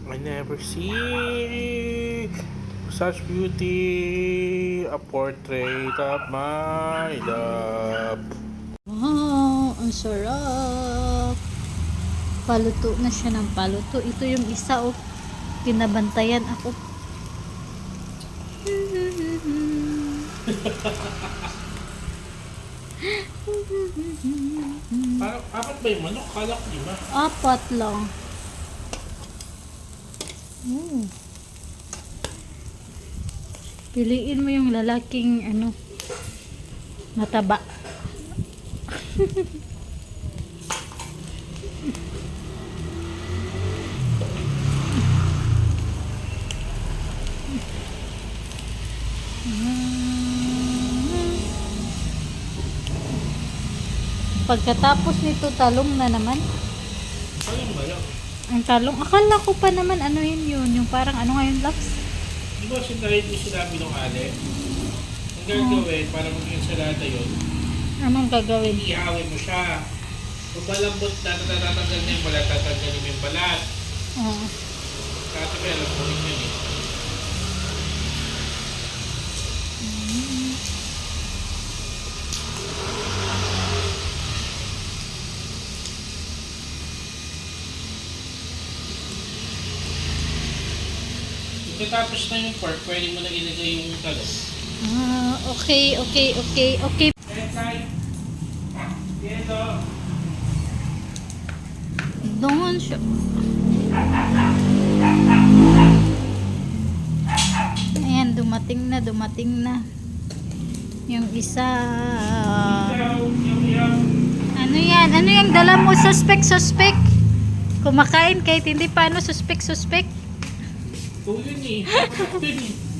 I never see such beauty, a portrait of my love. Wow, ang sarap. Paluto na siya ng paluto. Ito yung isa, oh. Pinabantayan ako. Parang apat ba yung manok? Kala ko 5. Apat lang. Piliin mo yung lalaking mataba. Pagkatapos nito, talong na naman. Ayun ba yun? Ang talong, akala ko pa naman yun, yung parang ngayon, Laps? Di ba sinabi nung Ale? Ang gagawin para maging ensalada yun, Anong gagawin? ihawin mo siya. Kung malambot na natatanggal na yung balat, tatanggalin mo yung balat. Oo. Kasi kaya alam mo rin yun eh. Pagkatapos na yung pork, pwede mo na ilagay yung talong. Okay. Eh, Kai! Dito! Doon siya. Ayan, dumating na. Yung isa. Ano yan? Ano yung dala mo? Suspect? Kumakain kahit hindi pa suspect? Ito yun eh. Ito yun eh.